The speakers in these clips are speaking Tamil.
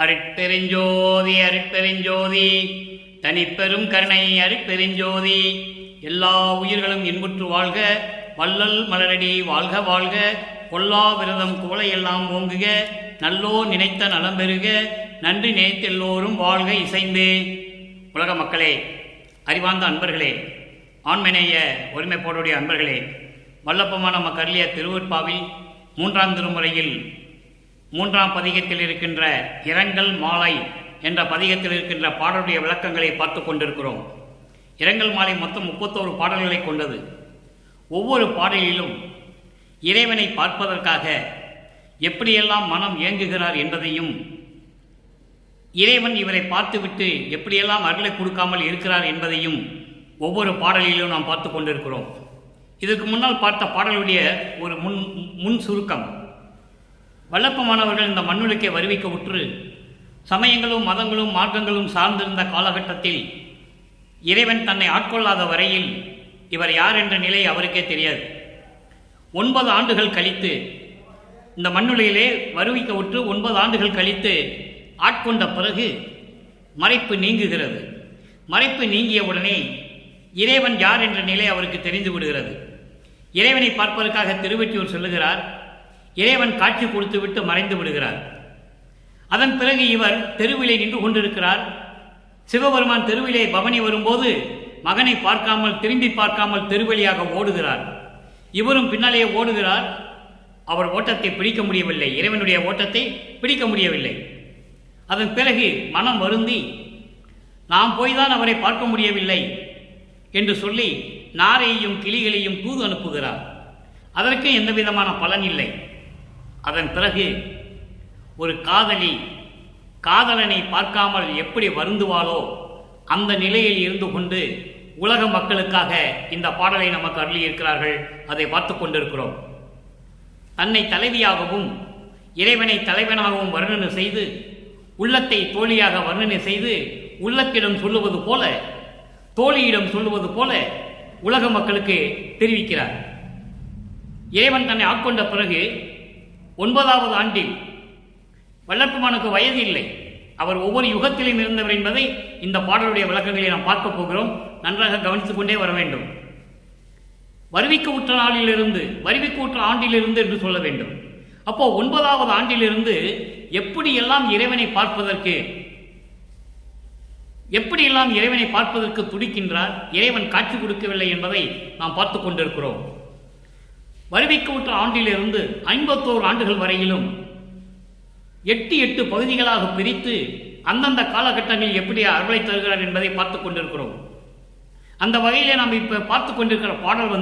அருட்பெருஞ்சோதி அருட்பெருஞ்சோதி தனிப்பெரும் கருணை அருட்பெருஞ்சோதி. எல்லா உயிர்களும் இன்புற்று வாழ்க, வள்ளல் மலரடி வாழ்க வாழ்க. கொல்லா விரதம் குவளையெல்லாம் ஓங்குக, நல்லோ நினைத்த நலம் பெறுக. நன்றி நினைத்த எல்லோரும் வாழ்க இசைந்து. உலக மக்களே, அறிவார்ந்த அன்பர்களே, ஆண்மநேய ஒருமைப்பாடுடைய அன்பர்களே, வல்லப்பமான நமக்கு அருளிய திருவருட்பாவில் 3ஆம் திருமுறையில் 3ஆம் பதிகத்தில் இருக்கின்ற இரங்கல் மாலை என்ற பதிகத்தில் இருக்கின்ற பாடலுடைய விளக்கங்களை பார்த்து கொண்டிருக்கிறோம். இரங்கல் மாலை மொத்தம் 31 பாடல்களை கொண்டது. ஒவ்வொரு பாடலிலும் இறைவனை பார்ப்பதற்காக எப்படியெல்லாம் மனம் இயங்குகிறார் என்பதையும், இறைவன் இவரை பார்த்துவிட்டு எப்படியெல்லாம் அருளை கொடுக்காமல் இருக்கிறார் என்பதையும் ஒவ்வொரு பாடலிலும் நாம் பார்த்து கொண்டிருக்கிறோம். இதற்கு முன்னால் பார்த்த பாடலுடைய ஒரு முன் சுருக்கம். வல்லப்பமானவர்கள் இந்த மண்ணுலகை வருவிக்க உற்று சமயங்களும் மதங்களும் மார்க்கங்களும் சார்ந்திருந்த காலகட்டத்தில் இறைவன் தன்னை ஆட்கொள்ளாத வரையில் இவர் யார் என்ற நிலை அவருக்கே தெரியாது. 9 ஆண்டுகள் கழித்து இந்த மண்ணுலகிலே வருவிக்க உற்று 9 ஆண்டுகள் கழித்து ஆட்கொண்ட பிறகு மறைப்பு நீங்குகிறது. மறைப்பு நீங்கிய உடனே இறைவன் யார் என்ற நிலை அவருக்கு தெரிந்து விடுகிறது. இறைவனை பார்ப்பதற்காக திருவெற்றியூர் செல்லுகிறார். இறைவன் காட்சி கொடுத்துவிட்டு மறைந்து விடுகிறார். அதன் பிறகு இவர் தெருவிலே நின்று கொண்டிருக்கிறார். சிவபெருமான் தெருவிலே பவனி வரும்போது மகனை பார்க்காமல், திரும்பி பார்க்காமல் தெருவழியாக ஓடுகிறார். இவரும் பின்னாலேயே ஓடுகிறார். அவர் ஓட்டத்தை பிடிக்க முடியவில்லை, இறைவனுடைய ஓட்டத்தை பிடிக்க முடியவில்லை. அதன் பிறகு மனம் வருந்தி, நாம் போய்தான் அவரை பார்க்க முடியவில்லை என்று சொல்லி நாரையையும் கிளிகளையும் தூது அனுப்புகிறார். அதற்கு எந்த விதமான பலன் இல்லை. அதன் பிறகு ஒரு காதலி காதலனை பார்க்காமல் எப்படி வருந்துவாளோ அந்த நிலையில் இருந்து கொண்டு உலக மக்களுக்காக இந்த பாடலை நமக்கு அருளியிருக்கிறார்கள். அதை பார்த்து கொண்டிருக்கிறோம். தன்னை தலைவியாகவும் இறைவனை தலைவனாகவும் வர்ணனை செய்து, உள்ளத்தை தோழியாக வர்ணனை செய்து, உள்ளத்திடம் சொல்லுவது போல, தோழியிடம் சொல்லுவது போல உலக மக்களுக்கு தெரிவிக்கிறார். இறைவன் தன்னை ஆட்கொண்ட பிறகு 9ஆவது ஆண்டில் வல்லப்பமானுக்கு வயது இல்லை. அவர் ஒவ்வொரு யுகத்திலும் இருந்தவர் என்பதை இந்த பாடலுடைய விளக்கங்களை நாம் பார்க்க போகிறோம். நன்றாக கவனித்துக் கொண்டே வர வேண்டும். வருவிக்க உற்ற நாளிலிருந்து, வருவிக்க உற்ற ஆண்டிலிருந்து என்று சொல்ல வேண்டும். அப்போ 9ஆவது ஆண்டிலிருந்து எப்படியெல்லாம் இறைவனை பார்ப்பதற்கு துடிக்கின்றார், இறைவன் காட்சி கொடுக்கவில்லை என்பதை நாம் பார்த்து கொண்டிருக்கிறோம். வருவிக்க உற்ற ஆண்டிலிருந்து 51 ஆண்டுகள் வரையிலும் 8 பகுதிகளாக பிரித்து அந்தந்த காலகட்டங்களில் எப்படி அருளை தருகிறார் என்பதை பார்த்து கொண்டிருக்கிறோம். அந்த வகையிலே நாம் இப்ப பார்த்து கொண்டிருக்கிற பாடல்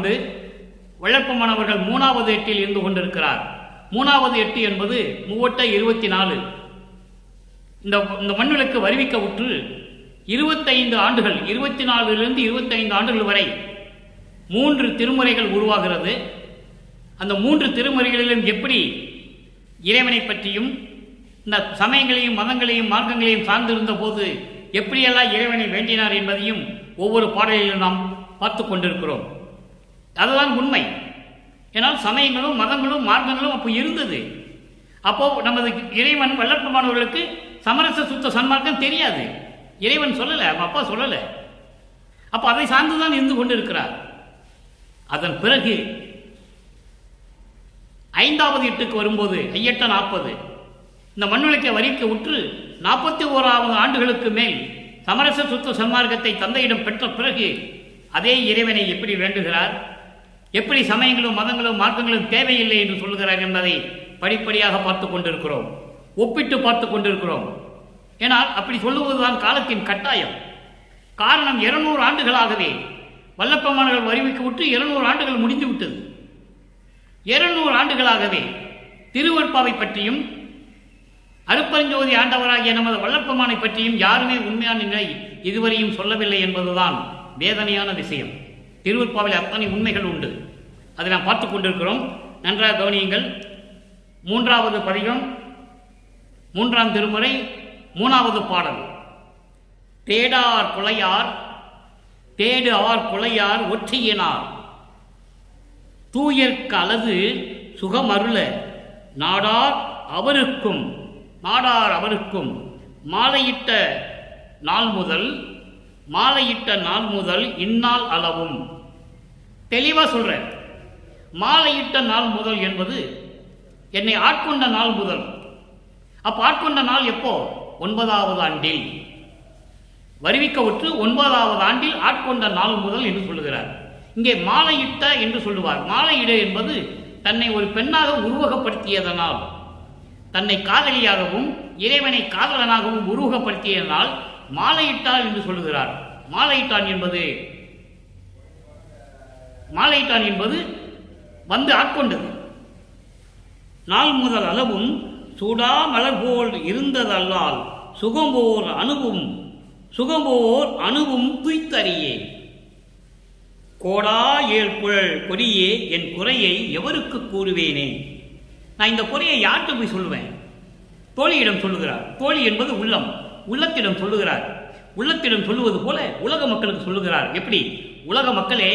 வல்லப்பமானவர்கள் 3ஆவது எட்டில் இருந்து கொண்டிருக்கிறார். 3ஆவது எட்டு என்பது 3 இந்த மண்ணுலகுக்கு வருவிக்க உற்று 25 ஆண்டுகள், 24லிருந்து 25 ஆண்டுகள் வரை 3 திருமுறைகள் உருவாகிறது. அந்த 3 திருமுறைகளிலும் எப்படி இறைவனை பற்றியும், இந்த சமயங்களையும் மதங்களையும் மார்க்கங்களையும் சார்ந்திருந்த போது எப்படியெல்லாம் இறைவனை வேண்டினார் என்பதையும் ஒவ்வொரு பாடலிலும் நாம் பார்த்து கொண்டிருக்கிறோம். அதுதான் உண்மை. ஏன்னால் சமயங்களும் மதங்களும் மார்க்கங்களும் அப்போ இருந்தது. அப்போ நமது இறைவன் வல்லப்பமானவர்களுக்கு சமரச சுத்த சன்மார்க்கம் தெரியாது. இறைவன் சொல்லலை, அவங்க அப்பா சொல்லலை. அப்போ அதை சார்ந்துதான் இருந்து கொண்டிருக்கிறார். அதன் பிறகு 5ஆவது எட்டுக்கு வரும்போது ஐயட்ட 40 இந்த மண்ணுலகை வரிக்க உற்று 41ஆவது ஆண்டுகளுக்கு மேல் சமரச சுத்த சன்மார்க்கத்தை தந்தையிடம் பெற்ற பிறகு அதே இறைவனை எப்படி வேண்டுகிறார், எப்படி சமயங்களும் மதங்களும் மார்க்கங்களும் தேவையில்லை என்று சொல்லுகிறார் என்பதை படிப்படியாக பார்த்து கொண்டிருக்கிறோம், ஒப்பிட்டு பார்த்து கொண்டிருக்கிறோம். ஏனால் அப்படி சொல்லுவதுதான் காலத்தின் கட்டாயம். காரணம் 200 ஆண்டுகளாகவே வல்லப்பமானவர்கள் வருவிக்க விட்டு 200 ஆண்டுகள் முடிந்து விட்டது. 200 ஆண்டுகளாகவே திருவருட்பாவை பற்றியும் அருட்பெருஞ்சோதி ஆண்டவராகிய நமது வல்லப்பமானை பற்றியும் யாருமே உண்மையான நிலை இதுவரையும் சொல்லவில்லை என்பதுதான் வேதனையான விஷயம். திருவருட்பாவில் அத்தனை உண்மைகள் உண்டு. அதை நாம் பார்த்து கொண்டிருக்கிறோம். நன்றாக கவனியுங்கள். 3ஆவது பதிகம், 3ஆம் திருமுறை, 3ஆவது பாடல். தேடார் குலையார் தேடு ஆர் குலையார் ஒற்றியினார் தூயர்க்கு அலது சுகமருள நாடார் அவருக்கும் நாடார் அவருக்கும் மாலையிட்ட நாள் முதல் இந்நாள் அளவும். தெளிவாக சொல்கிறேன். மாலையிட்ட நாள் முதல் என்பது என்னை ஆட்கொண்ட நாள் முதல். அப்போ ஆட்கொண்ட நாள் எப்போ? 9வது ஆண்டில். வருவிக்க உற்று 9வது ஆண்டில் ஆட்கொண்ட நாள் முதல் என்று சொல்லுகிறார். இங்கே மாலையிட்ட என்று சொல்லுவார். மாலையிட என்பது தன்னை ஒரு பெண்ணாக உருவகப்படுத்தியதனால், தன்னை காதலியாகவும் இறைவனை காதலனாகவும் உருவகப்படுத்தியதனால் மாலையிட்டாள் என்று சொல்லுகிறார். மாலையிட்டான் என்பது வந்து ஆட்கொண்டது. நாள் முதல் அளவும் சூடா மலர் போல் இருந்ததல்லால் சுகம்போர் அணுவும் துய்த்தறியே. கோடா ஏழ் புழல் கொடியே என் குறையை எவருக்கு கூறுவேனே. நான் இந்த குறையை யார்கிட்ட போய் சொல்லுவேன்? தோழியிடம் சொல்லுகிறார். தோழி என்பது உள்ளத்திடம் சொல்லுகிறார். உள்ளத்திடம் சொல்லுவது போல உலக மக்களுக்கு சொல்லுகிறார். எப்படி? உலக மக்களே,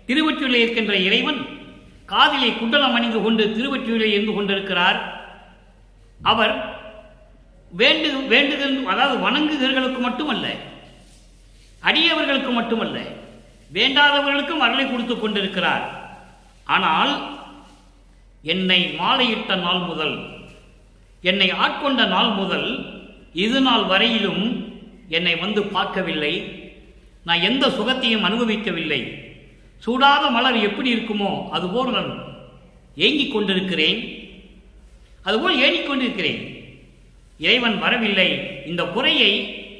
திருவொற்றியூரில் இருக்கின்ற இறைவன் காதிலே குண்டலம் அணிந்து கொண்டு திருவொற்றியூரில் இருந்து கொண்டிருக்கிறார். அவர் வேண்டுதல், அதாவது வணங்குகிறவர்களுக்கு மட்டுமல்ல, அடியவர்களுக்கு மட்டுமல்ல, வேண்டாதவர்களுக்கும் அருளை கொடுத்துக் கொண்டிருக்கிறார். ஆனால் என்னை மாலையிட்ட நாள் முதல், என்னை ஆட்கொண்ட நாள் முதல் இது நாள் வரையிலும் என்னை வந்து பார்க்கவில்லை. நான் எந்த சுகத்தையும் அனுபவிக்கவில்லை. சூடாத மலர் எப்படி இருக்குமோ அதுபோல் நான் ஏங்கிக் கொண்டிருக்கிறேன். அதுபோல் ஏங்கிக்கொண்டிருக்கிறேன். இறைவன் வரவில்லை. இந்த குறையை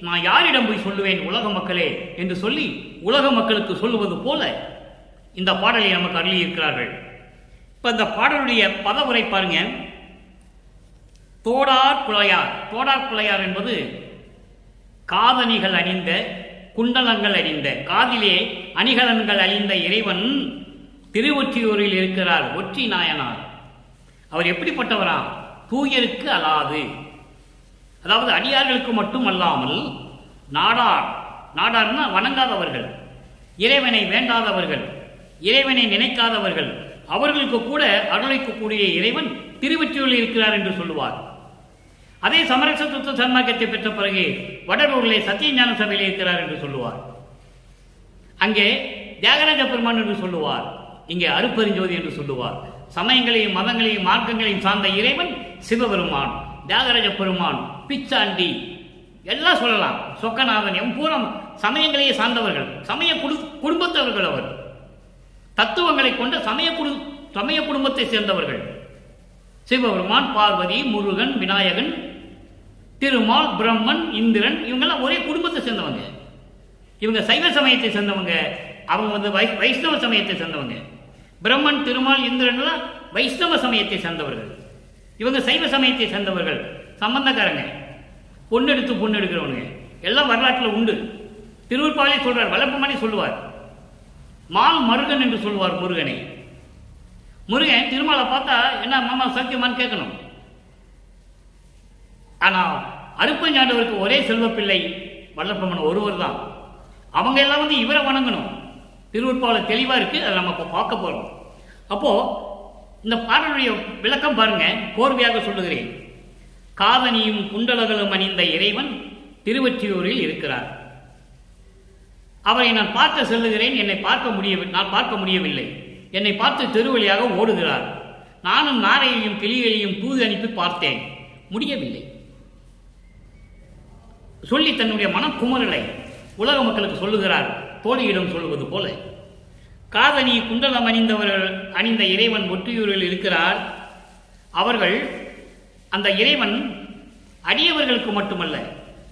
நான் யாரிடம் போய் சொல்லுவேன் உலக மக்களே என்று சொல்லி உலக மக்களுக்கு சொல்லுவது போல இந்த பாடலை நமக்கு அருளி இருக்கிறார்கள். இப்ப இந்த பாடலுடைய பதவுரை பாருங்க. தோடார் குழையார் என்பது காதணிகள் அணிந்த, குண்டலங்கள் அணிந்த, காதிலே அணிகலன்கள் அணிந்த இறைவன் திருவொற்றியூரில் இருக்கிறார். ஒற்றி நாயனார். அவர் எப்படிப்பட்டவரா? தூயருக்கு அலாது, அதாவது அடியார்களுக்கு மட்டும் அல்லாமல் நாடார்னா வணங்காதவர்கள், இறைவனை வேண்டாதவர்கள், இறைவனை நினைக்காதவர்கள், அவர்களுக்கு கூட அருளைக்கக்கூடிய இறைவன் திருவொற்றியூரில் இருக்கிறார் என்று சொல்லுவார். அதே சமரச சுத்த சன்மார்க்கத்தை பெற்ற பிறகு வடலூரிலே சத்தியஞான சபையில் இருக்கிறார் என்று சொல்லுவார். அங்கே தியாகராஜ பெருமான் என்று சொல்லுவார். இங்கே அருப்பெருஞ்சோதி என்று சொல்லுவார். சமயங்களையும் மதங்களையும் மார்க்கங்களையும் சார்ந்த இறைவன் சிவபெருமான், தியாகராஜ பெருமான், பிச்சாண்டி எல்லாம் சொல்லலாம். சொக்கநாதன் பூரம் சமயங்களையே சார்ந்தவர்கள், சமய குடும்பத்தவர்கள். அவர் தத்துவங்களை கொண்ட சமய குடும்பத்தை சேர்ந்தவர்கள். சிவபெருமான், பார்வதி, முருகன், விநாயகன், திருமால், பிரம்மன், இந்திரன், இவங்கெல்லாம் ஒரே குடும்பத்தை சேர்ந்தவங்க. இவங்க சைவ சமயத்தை சேர்ந்தவங்க, அவங்க வந்து வைஷ்ணவ சமயத்தை சேர்ந்தவங்க. பிரம்மன், திருமால், இந்திரன் வைஷ்ணவ சமயத்தை சேர்ந்தவர்கள். இவங்க சைவ சமயத்தை சேர்ந்தவர்கள், சம்பந்தக்காரங்க, பொண்ணு எடுக்கிறவங்க எல்லாம் வரலாற்றில் உண்டு. திருவூர்பாலே சொல்றார், வளர்ப்பு சொல்லுவார். மால் மருகன் என்று சொல்லுவார் முருகனை. முருகன் திருமாலை பார்த்தா என்ன மாமா சத்தியமான்னு கேட்கணும். ஆனால் அருப்பஞ்சாண்டவருக்கு ஒரே செல்வப்பிள்ளை வல்லப்பம்மன் ஒருவர் தான். அவங்க எல்லாம் வந்து இவரை வணங்கணும். திருவூர்பாவில் தெளிவாக இருக்கு. அதை நம்ம இப்போ பார்க்க போகிறோம். அப்போ இந்த பாடலுடைய விளக்கம் பாருங்க. கோர்வையாக சொல்லுகிறேன். காதணியும் குண்டலகளும் அணிந்த இறைவன் திருவொற்றியூரில் இருக்கிறார். அவரை நான் பார்க்க செல்லுகிறேன். நான் பார்க்க முடியவில்லை. என்னை பார்த்து தெருவழியாக ஓடுகிறார். நானும் நாரையையும் கிளிகளையும் தூது அனுப்பி பார்த்தேன், முடியவில்லை. சொல்லி தன்னுடைய மனக்குமரலை உலக மக்களுக்கு சொல்லுகிறார். தோழியிடம் சொல்லுவது போல காதணி குண்டலம் அணிந்த இறைவன் ஒற்றியூரில் இருக்கிறார். அவர்கள், அந்த இறைவன் அடியவர்களுக்கு மட்டுமல்ல,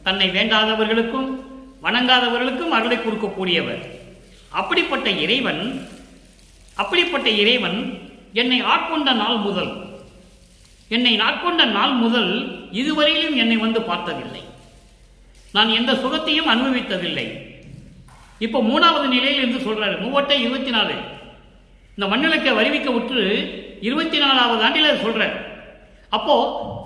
தன்னை வேண்டாதவர்களுக்கும் வணங்காதவர்களுக்கும் அருளை கொடுக்கக்கூடியவர். அப்படிப்பட்ட இறைவன் என்னை ஆட்கொண்ட நாள் முதல் இதுவரையிலும் என்னை வந்து பார்த்ததில்லை. நான் எந்த சுகத்தையும் அனுபவித்ததில்லை. இப்போ 3வது நிலையில் இருந்து சொல்றாரு. 24 இந்த மண்ணிலக்க வருவிக்க உற்று 24வது ஆண்டில் சொல்றார். அப்போ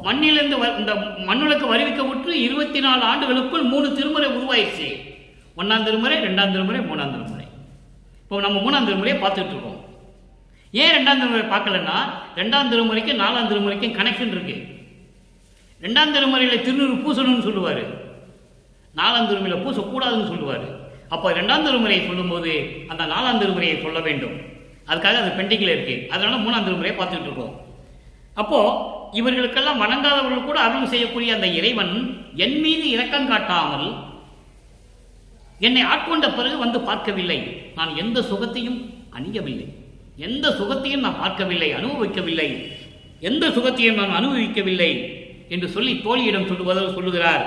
மண்ணிலிருந்து இந்த மண்ணுலக்க வருவிக்க உற்று 24 ஆண்டுகளுக்குள் 3 திருமுறை உருவாயிடுச்சு. 1ஆம் திருமுறை, 2ஆம் திருமுறை, 3ஆம் திருமுறை. இப்போ நம்ம 3ஆம் திருமுறையை பார்த்துட்டு இருக்கோம். ஏன் 2ஆம் திருமுறை பார்க்கலன்னா 2ஆம் திருமுறைக்கு 4ஆம் திருமுறைக்கும் கனெக்ஷன் இருக்கு. 2ஆம் திருமுறையில் திருநூறு பூசணும்னு சொல்லுவார், 4ஆம் திருமுறையில் பூசக்கூடாதுன்னு சொல்லுவார். அப்போ 2ஆம் திருமுறையை சொல்லும்போது அந்த 4ஆம் திருமுறையை சொல்ல வேண்டும். அதுக்காக அது பெண்டிங்கில் இருக்கு. அதனால 3ஆம் திருமுறையை பார்த்துட்டு இருக்கோம். அப்போ இவர்களுக்கெல்லாம் வணங்காதவர்கள் கூட அருள் செய்யக்கூடிய அந்த இறைவன் என் மீது இரக்கம் காட்டாமல் என்னை ஆட்கொண்ட பிறகு வந்து பார்க்கவில்லை. நான் எந்த சுகத்தையும் அணியவில்லை, எந்த சுகத்தையும் நான் பார்க்கவில்லை, அனுபவிக்கவில்லை, எந்த சுகத்தையும் நான் அனுபவிக்கவில்லை என்று சொல்லி தோழியிடம் சொல்லுகிறார்.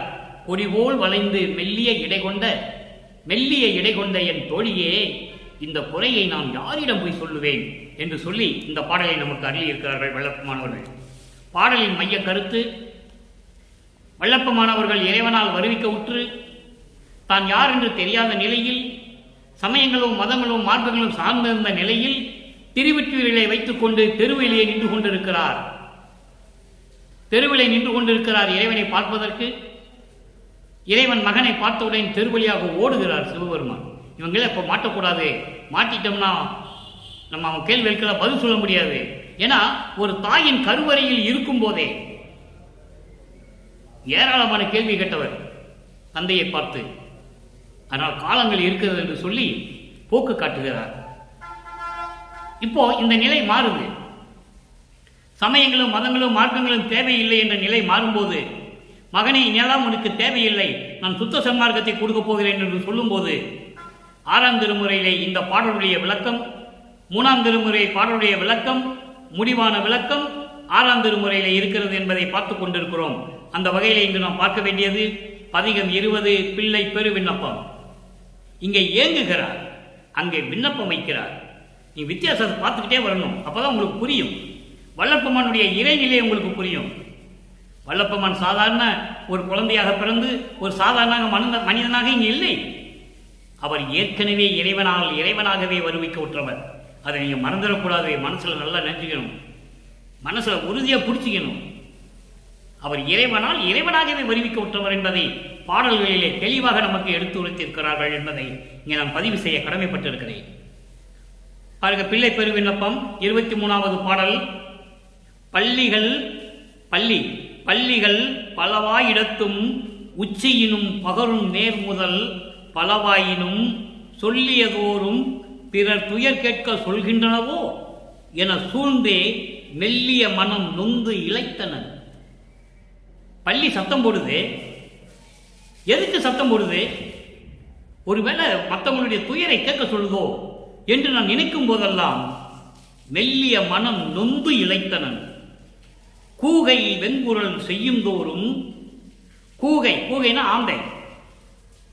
பொறிபோல் வளைந்து மெல்லிய இடை கொண்ட என் தோழியே, இந்த குறையை நான் யாரிடம் போய் சொல்லுவேன் என்று சொல்லி இந்த பாடலை நமக்கு அருளி இருக்கிறார்கள் வல்லப்பமானவர்கள். பாடலின் மைய கருத்து, வல்லப்பமானவர்கள் இறைவனால் வருவிக்க உற்று தான் யார் என்று தெரியாத நிலையில், சமயங்களும் மதங்களும் மார்க்கங்களும் சார்ந்திருந்த நிலையில் திருவெற்றியூரிலே வைத்துக் கொண்டு தெருவிலே நின்று கொண்டிருக்கிறார். தெருவிலே நின்று கொண்டிருக்கிறார் இறைவனை பார்ப்பதற்கு. இறைவன் மகனை பார்த்தவுடன் தெருவழியாக ஓடுகிறார் சிவபெருமான். இவங்களே இப்போ மாட்டக்கூடாது, மாட்டிட்டோம்னா நம்ம அவன் கேள்விகளுக்கு பதில் சொல்ல முடியாது. ஏன்னா ஒரு தாயின் கருவறையில் இருக்கும் போதே ஏராளமான கேள்வி கேட்டவர் தந்தையை பார்த்து. ஆனால் காலங்கள் இருக்கிறது என்று சொல்லி போக்கு காட்டுகிறார். இப்போ இந்த நிலை மாறுது. சமயங்களும் மதங்களும் மார்க்கங்களும் தேவையில்லை என்ற நிலை மாறும்போது, மகனை இனியெல்லாம் உனக்கு தேவையில்லை, நான் சுத்த சன்மார்க்கத்தை கொடுக்க போகிறேன் என்று சொல்லும்போது, 6ஆம் திருமுறையிலே இந்த பாடலுடைய விளக்கம், 3ஆம் திருமுறை பாடலுடைய விளக்கம், முடிவான விளக்கம் 6ஆம் திருமுறையிலே இருக்கிறது என்பதை பார்த்து கொண்டிருக்கிறோம். அந்த வகையிலே இங்கு நாம் பார்க்க வேண்டியது பதிகம் 20 பிள்ளை பெரு விண்ணப்பம். இங்கே ஏங்குகிறார், அங்கே விண்ணப்பம் வைக்கிறார். நீ வித்தியாசத்தை பார்த்துக்கிட்டே வரணும், அப்பதான் உங்களுக்கு புரியும். வல்லப்பமானுடைய இறைநிலை உங்களுக்கு புரியும். வல்லப்பமான் சாதாரண ஒரு குழந்தையாக பிறந்து ஒரு சாதாரண மனிதனாக இங்கே இல்லை. அவர் ஏற்கனவே இறைவனாகவே வருவிக்க உற்றவர். அதை நீங்க மறந்துடக்கூடாது. மனசுல நல்லா நினைச்சுக்கணும், மனசுல உறுதியா பிடிச்சிக்கணும். அவர் இறைவனாகவே வருவிக்க உற்றவர் என்பதை பாடல்களிலே தெளிவாக நமக்கு எடுத்து உரைத்திருக்கிறார்கள் என்பதை இங்கே நான் பதிவு செய்ய கடமைப்பட்டிருக்கிறேன். பாருங்க, பிள்ளை பெரு விண்ணப்பம் 23வது பாடல். பள்ளிகள் பலவாயிடத்தும் உச்சியினும் பகரும் நேர் முதல் பலவாயினும் சொல்லியதோறும் பிறர் துயர் கேட்க சொல்கின்றனவோ என சூழ்ந்தே மெல்லிய மனம் நொந்து இளைத்தனன். பள்ளி சத்தம் போடுது. எதுக்கு சத்தம் போடுது? ஒருவேளை மற்றவங்களுடைய துயரை கேட்க சொல்லுதோ என்று நான் நினைக்கும் போதெல்லாம் மெல்லிய மனம் நொந்து இளைத்தனன். கூகை வெண்குரல் செய்யும் தோறும், கூகைனா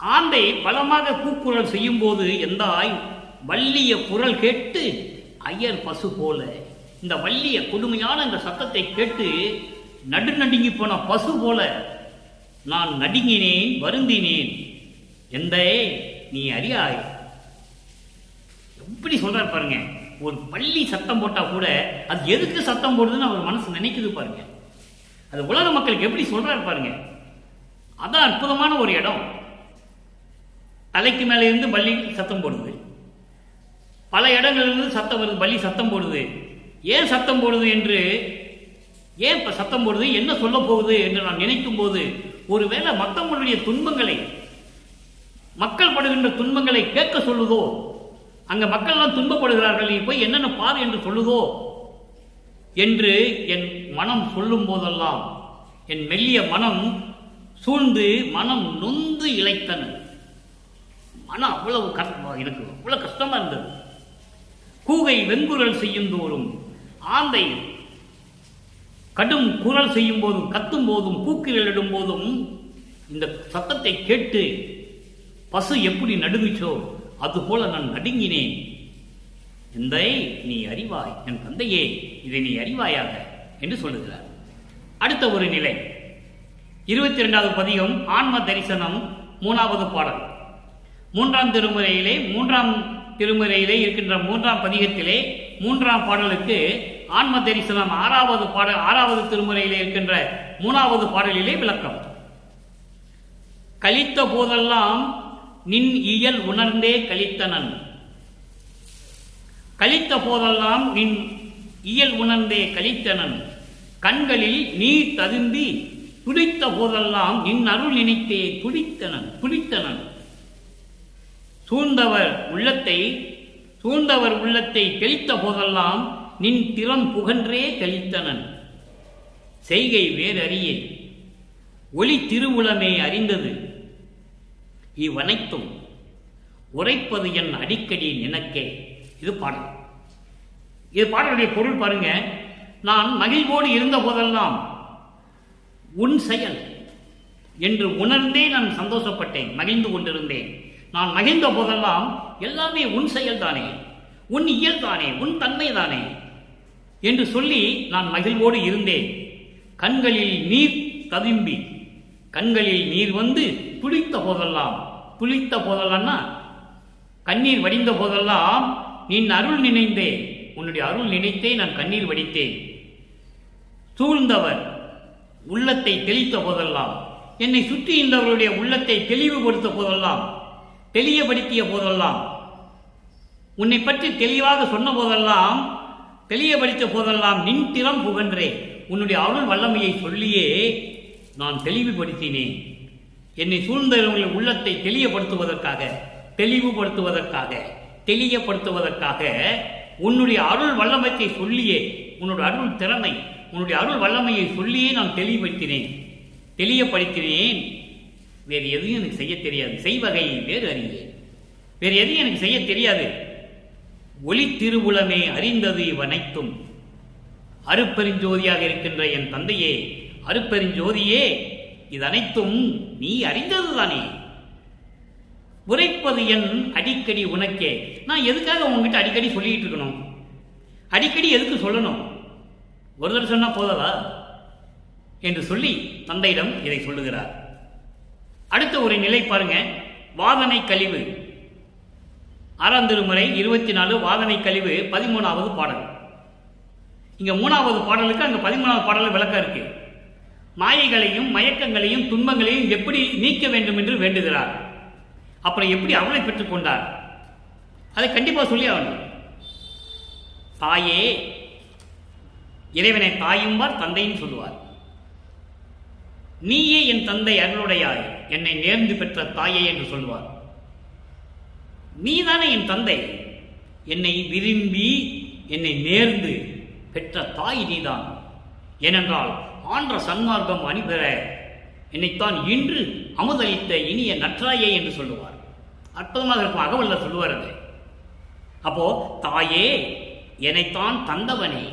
ஆந்தை பலமாக கூக்குரல் செய்யும் போது எந்தாய் வள்ளிய குரல் கேட்டு ஐயர் பசு போல. இந்த வள்ளிய கொடுமையான இந்த சத்தத்தை கேட்டு நடுநடுங்கி போன பசு போல நான் நடுங்கினேன், வருந்தினேன். எந்தை நீ அறியாய். எப்படி சொல்றார் பாருங்க. ஒரு பள்ளி சத்தம் போட்டா கூட அது எதுக்கு சத்தம் போடுதுன்னு அவர் மனசு நினைக்குது பாருங்க. அது உலக மக்களுக்கு எப்படி சொல்றாரு பாருங்க. அதான் அற்புதமான ஒரு இடம். தலைக்கு மேல இருந்து பள்ளி சத்தம் போடுது, பல இடங்களிலிருந்து சத்தம் வருது, பள்ளி சத்தம் போடுது. ஏன் சத்தம் போடுது என்று, ஏன் சத்தம் போடுது, என்ன சொல்ல போகுது என்று நான் நினைக்கும் போது, ஒருவேளை மற்றவங்களுடைய துன்பங்களை, மக்கள் படுகின்ற துன்பங்களை கேட்க சொல்லுதோ, அங்க மக்கள் எல்லாம் துன்பப்படுகிறார்கள், நீ போய் என்னென்ன பாரு என்று சொல்லுதோ என்று என் மனம் சொல்லும் போதெல்லாம் என் மெல்லிய மனம் சூழ்ந்து மனம் நொந்து இளைத்தன. மனம் அவ்வளவு எனக்கு அவ்வளவு கஷ்டமா இருந்தது. கூகை வெண்குரல் செய்யும் தோறும், ஆந்தை கடும் குரல் செய்யும் போதும், கத்தும் போதும், கூக்குரலிடும் போதும் இந்த சத்தத்தை கேட்டு பசு எப்படி நடுங்குச்சோ அதுபோல நான் நடுங்கினேன். எந்தை நீ அறிவாய், என் தந்தையே இதை நீ அறிவாயாக என்று சொல்லுகிறார். அடுத்த ஒரு நிலை 22வது பதிகம் ஆன்ம தரிசனம் 3வது பாடல். 3ஆம் திருமுறையிலே இருக்கின்ற 3ஆம் பதிகத்திலே 3ஆம் பாடலுக்கு ஆன்ம தரிசனம் 6வது திருமுறையிலே இருக்கின்ற 3வது பாடலிலே விளக்கம். கலித்த போதெல்லாம் நின் இயல் உணர்ந்தே கலித்தனன். கலித்த போதெல்லாம் நின் இயல் உணர்ந்தே கலித்தனன். கண்களில் நீர் ததும்பி துடித்த போதெல்லாம் நின் அருள் நினைத்தே துடித்தனன். சூழ்ந்தவர் உள்ளத்தை தெளித்த போதெல்லாம் நின் திறம் புகன்றே தெளித்தனன். செய்கை வேறறியே ஒளி திருவுளமே அறிந்தது இவ்வனைத்தும் உரைப்பது என் அடிக்கடி நினக்கே. இது பாடல். இது பாடலுடைய பொருள் பாருங்க. நான் மகிழ்வோடு இருந்த போதெல்லாம் உன் செயல் என்று உணர்ந்தே நான் சந்தோஷப்பட்டேன், மகிழ்ந்து கொண்டிருந்தேன். நான் மகிழ்ந்த போதெல்லாம் எல்லாமே உன் செயல் தானே, உன் இயல் தானே, உன் தன்மை தானே என்று சொல்லி நான் மகிழ்வோடு இருந்தேன். கண்களில் நீர் ததும்பி, கண்களில் நீர் வந்து துளித்த போதெல்லாம்னா கண்ணீர் வடிந்த போதெல்லாம் நின் அருள் நினைந்தே, உன்னுடைய அருள் நினைத்தே நான் கண்ணீர் வடித்தேன். சூழ்ந்தவர் உள்ளத்தை தெளித்த போதெல்லாம், என்னை சுற்றி இருந்தவருடைய உள்ளத்தை தெளிவுபடுத்த போதெல்லாம், தெளியப்படுத்திய போதெல்லாம், உன்னை பற்றி தெளிவாக சொன்ன போதெல்லாம், தெளியப்படுத்த போதெல்லாம் நின் திறம் புகன்றே, உன்னுடைய அருள் வல்லமையை சொல்லியே நான் தெளிவுபடுத்தினேன். என்னை சூழ்ந்தவர்களுடைய உள்ளத்தை தெளியப்படுத்துவதற்காக உன்னுடைய அருள் வல்லமையை சொல்லியே, உன்னுடைய அருள் திறமை, உன்னுடைய அருள் வல்லமையை சொல்லியே நான் தெளியப்படுத்தினேன். வேறு எதையும் எனக்கு செய்ய தெரியாது. செய்வகை வேறு அறியேன். வேறு எதையும் எனக்கு செய்ய தெரியாது. ஒளி திருவுளமே அறிந்தது இவ்வனைத்தும். அருப்பெருஞ்சோதியாக இருக்கின்ற என் தந்தையே, அருப்பெருஞ்சோதியே, இது அனைத்தும் நீ அறிந்ததுதானே. உரைப்பது என் அடிக்கடி உனக்கே. நான் எதுக்காக உங்ககிட்ட அடிக்கடி சொல்லிட்டு இருக்கணும்? அடிக்கடி எதுக்கு சொல்லணும்? ஒரு தடவை சொன்னா போதவா என்று சொல்லி தந்தையிடம் இதை சொல்லுகிறார். அடுத்த ஒரு நிலை பாருங்க. வாதனை கழிவு. 6ஆம் திருமுறை 24 வாதனை கழிவு 13வது பாடல். இங்க 3வது பாடலுக்கு அங்க 13வது பாடல் விளக்கம் இருக்கு. மாயைகளையும் மயக்கங்களையும் துன்பங்களையும் எப்படி நீக்க வேண்டும் என்று வேண்டுகிறார். அப்புறம் எப்படி அவளை பெற்றுக் கொண்டார் அதை கண்டிப்பா சொல்லி ஆகணும். தாயே, இறைவனை தாயும்பார், தந்தையும் சொல்லுவார். நீயே என் தந்தை அருளுடையாய், என்னை நேர்ந்து பெற்ற தாயே என்று சொல்லுவார். நீதானே என் தந்தை, என்னை விரும்பி என்னை நேர்ந்து பெற்ற தாய் நீதான். ஏனென்றால் ஆன்ற சன்மார்க்கம் அணிபெற என்னைத்தான் இன்று அமுதளித்த இனிய நற்றாயே என்று சொல்லுவார். அற்புதமாக இருக்கும். அகவல்ல சொல்லுவார் அது. அப்போ தாயே, என்னைத்தான் தந்தவனே,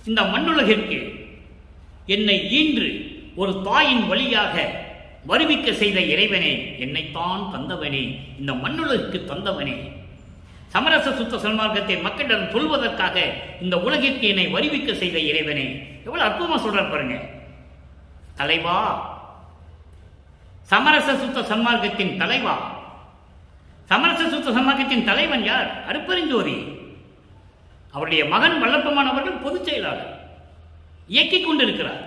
இந்த மண்ணுலகிற்கு என்னை ஈன்று ஒரு தாயின் வழியாக வருவிக்க செய்த இறைவனே, என்னைத்தான் தந்தவனே, இந்த மண்ணுலகிற்கு தந்தவனே, சமரச சுத்த சன்மார்க்கத்தை மக்களிடம் சொல்வதற்காக இந்த உலகிற்கு என்னை வருவிக்க செய்த இறைவனே. எவ்வளவு அற்புதமா சொல்றார் பாருங்க. தலைவா, சமரச சுத்த சன்மார்க்கத்தின் தலைவா. சமரச சுத்த சன்மார்க்கத்தின் தலைவன் யார்? அருப்பெருஞ்சோதி. அவருடைய மகன் வல்லப்பமான் அவர்கள் பொதுச் செயலாளர், இயக்கிக் கொண்டிருக்கிறார்.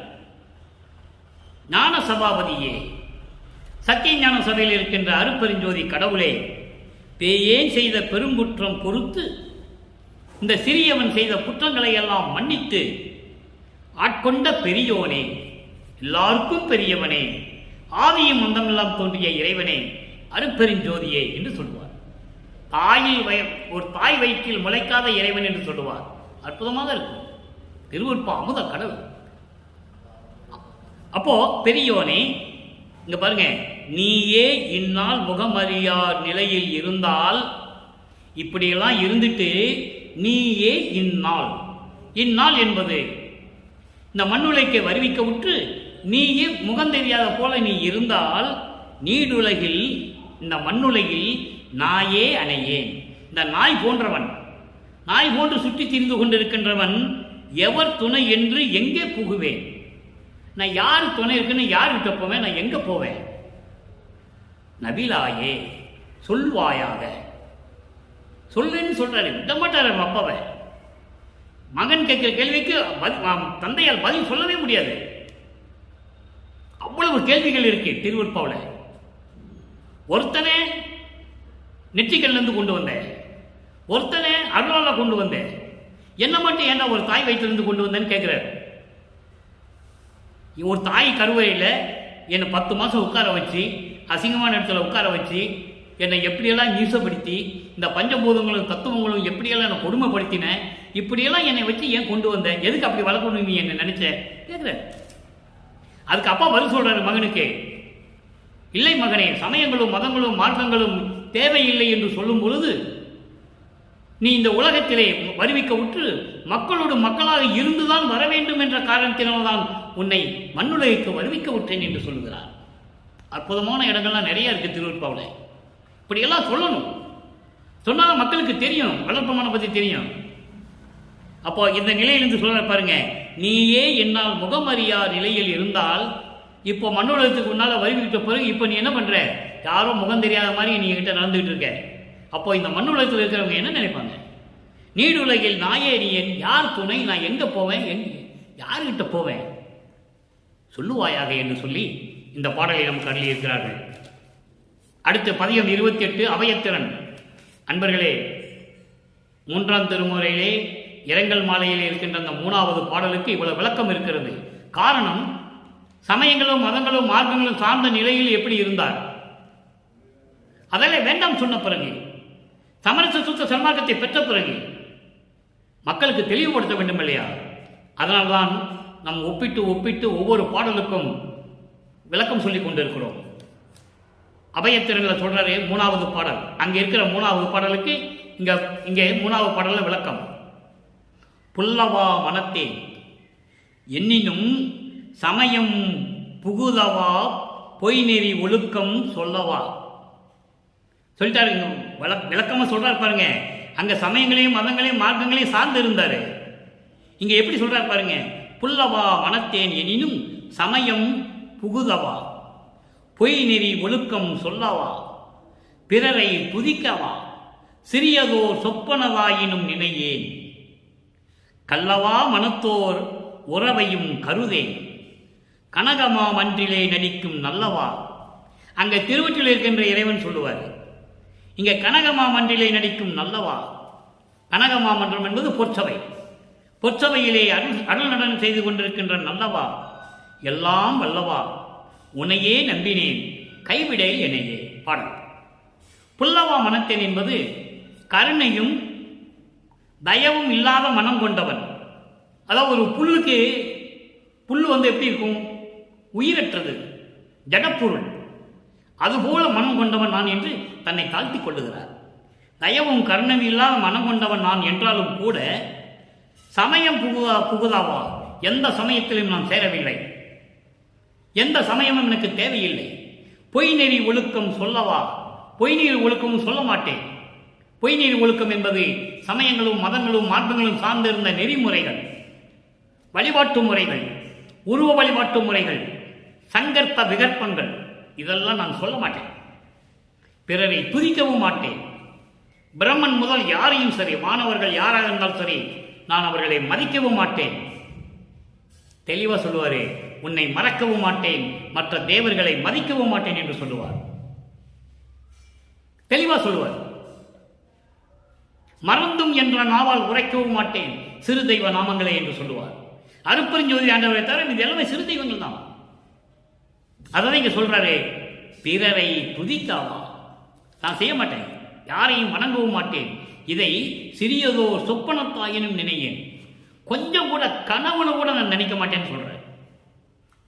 ஞான சபாபதியே, சத்திய ஞான சபையில் இருக்கின்ற அருப்பெருஞ்சோதி கடவுளே, பேயேன் செய்த பெருங்குற்றம் பொறுத்து இந்த சிறியவன் செய்த குற்றங்களை எல்லாம் மன்னித்து ஆட்கொண்ட பெரியோனே, எல்லாருக்கும் பெரியவனே, ஆதியும் அந்தமெல்லாம் தோன்றிய இறைவனே, அருப்பெருஞ்சோதியே என்று சொல்லுவார். ஒரு தாய் வயிற்றில் முளைக்காத இறைவன் என்று சொல்லுவார். அற்புதமாக இருக்கும். திருவருட்பா அமுத கடவுள். அப்போ பெரியோனே, இங்க பாருங்க, நீயே இந்நாள் முகமறியார் நிலையில் இருந்தால், இப்படியெல்லாம் இருந்துட்டு நீயே இந்நாள் என்பது இந்த மண்ணுலைக்கு வருவிக்க விட்டு நீயே முகம் தெரியாத போல நீ இருந்தால், நீடுலகில் இந்த மண்ணுலகில் நாயே அணையேன். இந்த நாய் போன்று சுற்றி திரிந்து கொண்டிருக்கின்றவன் எவர் துணை என்று எங்கே புகுவேன்? நான் யார் துணை இருக்குன்னு யார்கிட்ட போவேன்? நான் எங்க போவேன்? நபிலாயே, சொல்வாயாக. சொல்லுன்னு சொல்றாரு, விட மாட்டாரு அப்பாவை. மகன் கேட்கிற கேள்விக்கு தந்தையால் பதில் சொல்லவே முடியாது. அவ்வளவு கேள்விகள் இருக்கு திருவருட்பாவில். ஒருத்தனே நெற்றிக்கல்லிருந்து கொண்டு வந்தேன், ஒருத்தனே அருளால கொண்டு வந்தேன், என்ன மட்டும் ஏன்னா ஒரு தாய் வயிற்றிலிருந்து கொண்டு வந்தேன்னு கேட்கிறார். ஒரு தாய் கருவறையில் என்னை 10 மாதம் உட்கார வச்சு, அசிங்கமான இடத்துல உட்கார வச்சு, என்னை எப்படியெல்லாம் நீசப்படுத்தி, இந்த பஞ்சபூதங்களும் தத்துவங்களும் எப்படியெல்லாம் என்னை கொடுமைப்படுத்தினேன், இப்படியெல்லாம் என்னை வச்சு ஏன் கொண்டு வந்தேன், எதுக்கு அப்படி வளர்க்கணும் நீ என்ன நினைச்ச கேட்குற. அதுக்கு அப்பா பதில் சொல்றாரு மகனுக்கு, இல்லை மகனே, சமயங்களும் மதங்களும் மார்க்கங்களும் தேவையில்லை என்று சொல்லும் பொழுது நீ இந்த உலகத்திலே வருவிக்க விட்டு மக்களோடு மக்களாக இருந்துதான் வர வேண்டும் என்ற காரணத்தினால்தான் உன்னை மண்ணுலகிற்கு வருவிக்க விட்டேன் என்று சொல்லுகிறார். அற்புதமான இடங்கள்லாம் நிறைய இருக்கு திருவருட்பாவில். இப்படியெல்லாம் சொல்லணும், சொன்னால் மக்களுக்கு தெரியும், வளர்ப்பமான பற்றி தெரியும். அப்போ இந்த நிலையிலிருந்து சொல்ற பாருங்க, நீயே என்னால் முகமறியா நிலையில் இருந்தால், இப்போ மண்ணுலகத்துக்கு உன்னால வருவிக்கிட்ட பிறகு இப்போ நீ என்ன பண்ற, யாரோ முகம் தெரியாத மாதிரி நீ கிட்ட நடந்துகிட்டு இருக்க. அப்போ இந்த மண்ணுலகத்தில் இருக்கிறவங்க என்ன நினைப்பாங்க, நீடுலகில் நாயேரியன் யார் துணை, நான் எங்க போவேன், யாருக்கிட்ட போவேன் சொல்லுவாயாக என்று சொல்லி இந்த பாடலை நமக்கு அருளி இருக்கிறார்கள். அடுத்து பதிகம் 28 அபயத்திறன். அன்பர்களே, 3ஆம் திருமுறையிலே இரங்கல் மாலையில் இருக்கின்ற அந்த 3வது பாடலுக்கு இவ்வளவு விளக்கம் இருக்கிறது. காரணம், சமயங்களும் மதங்களும் மார்க்கங்களும் சார்ந்த நிலையில் எப்படி இருந்தார், அதெல்லாம் வேண்டாம் சொன்ன பிறகு, சமரச சுத்த சன்மார்க்கத்தை பெற்ற பிறகு மக்களுக்கு தெளிவுபடுத்த வேண்டும் இல்லையா? அதனால்தான் நாம் ஒப்பிட்டு ஒப்பிட்டு ஒவ்வொரு பாடலுக்கும் விளக்கம் சொல்லிக் கொண்டிருக்கிறோம். அபயத்திறங்களை சொல்றாரு 3வது பாடல். அங்கே இருக்கிற 3வது பாடலுக்கு இங்கே 3வது பாடல விளக்கம். புல்லவா மனத்தே எண்ணினும் சமயம் புகுதவா பொய்நெறி ஒழுக்கம் சொல்லவா சொல்லிட்டாரு. விளக்கமா சொல்றாரு பாருங்க. அங்க சமயங்களையும் மதங்களையும் மார்க்கங்களையும் சார்ந்து இருந்தாரு. இங்க எப்படி சொல்றாரு பாருங்க, புல்லவா மனத்தேன் எனினும் சமயம் புகுதவா பொய் நெறி ஒழுக்கம் சொல்லவா பிறரை துதிக்கவா சிறியதோர் சொப்பனவாயினும் நினையேன் கல்லவா மனத்தோர் உறவையும் கருதேன் கனகமா மன்றிலே நடிக்கும் நல்லவா. அங்க திருவற்றில் இருக்கின்ற இறைவன் சொல்லுவார், இங்க கனகமா மன்றிலே நடிக்கும் நல்லவா. கனகமா மன்றம் என்பது பொற்சபை. பொற்சபையிலே அருள் நடனம் செய்து கொண்டிருக்கின்ற நல்லவா, எல்லாம் வல்லவா, உன்னையே நம்பினேன் கைவிடே என்னையே. பாடல். புல்லவா மனத்தேன் என்பது கருணையும் தயவும் இல்லாத மனம் கொண்டவன். அதாவது ஒரு புல்லு எப்படி இருக்கும், உயிரற்றது, ஜடப்பொருள். அதுபோல மனம் கொண்டவன் நான் என்று தன்னை தாழ்த்தி கொள்ளுகிறார். தயவும் கருணையும் இல்லாத மனம் கொண்டவன் நான் என்றாலும் கூட சமயம் புகுதாவா, எந்த சமயத்திலும் நான் சேரவில்லை, எந்த சமயமும் எனக்கு தேவையில்லை. பொய் நெறி ஒழுக்கம் சொல்லவா, பொய்நீர் ஒழுக்கமும் சொல்ல மாட்டேன். பொய்நீர் ஒழுக்கம் என்பது சமயங்களும் மதங்களும் மார்க்கங்களும் சார்ந்திருந்த நெறிமுறைகள், வழிபாட்டு முறைகள், உருவ வழிபாட்டு முறைகள், சங்கற்ப விகற்பங்கள், இதெல்லாம் நான் சொல்ல மாட்டேன். பிறரை துதிக்கவும் மாட்டேன். பிரம்மன் முதல் யாரையும் சரி, மாணவர்கள் யாராக இருந்தாலும் சரி, நான் அவர்களை மதிக்கவும் மாட்டேன். தெளிவா சொல்லுவாரே, உன்னை மறக்கவும் மாட்டேன், மற்ற தேவர்களை மதிக்கவும் மாட்டேன் என்று சொல்லுவார். தெளிவா சொல்லுவார். மறந்தும் என்ற நாவால் உரைக்கவும் மாட்டேன் சிறு தெய்வ நாமங்களே என்று சொல்லுவார். அருப்பெருஞ்சோதி ஆண்டவரை தவிர இது எல்லாமே சிறு தெய்வங்கள் தான். அதான் இங்க சொல்றாரு, பிறரை துதிக்காவா, நான் செய்ய மாட்டேன், யாரையும் வணங்கவும் மாட்டேன், இதை சிறியதோ சொப்பனத்தாயினும் நினையேன். கொஞ்சம் கூட கனவுல கூட நான் நினைக்க மாட்டேன்னு சொல்றேன்.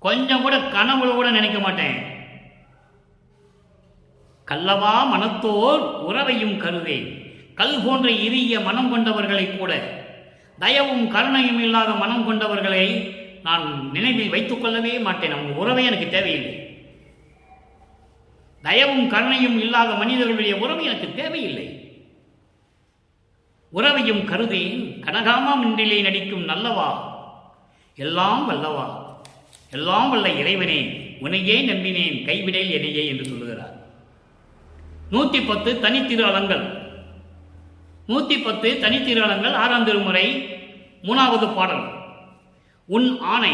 கொஞ்சம் கூட கனவுல கூட நினைக்க மாட்டேன். கல்லவா மனத்தோர் உறவையும் கருதேன். கல் போன்ற இறுகிய மனம் கொண்டவர்களை கூட, தயவும் கருணையும் இல்லாத மனம் கொண்டவர்களை நான் நினைவில் வைத்துக் கொள்ளவே மாட்டேன். அவங்க உறவை எனக்கு தேவையில்லை. தயவும் கருணையும் இல்லாத மனிதர்களுடைய உறவு எனக்கு தேவையில்லை. உறவையும் கருதேன் கனகாமா மின்றிலே நடிக்கும் நல்லவா, எல்லாம் வல்லவா, எல்லாம் வல்ல இறைவனே, உன்னையே நம்பினேன் கைவிடேல் என்னையே என்று சொல்லுகிறார். 110 தனித்திரு அலங்கள். 110 தனித்திரு அலங்கள் 6ஆம் திருமுறை 3வது பாடல். உன் ஆணை,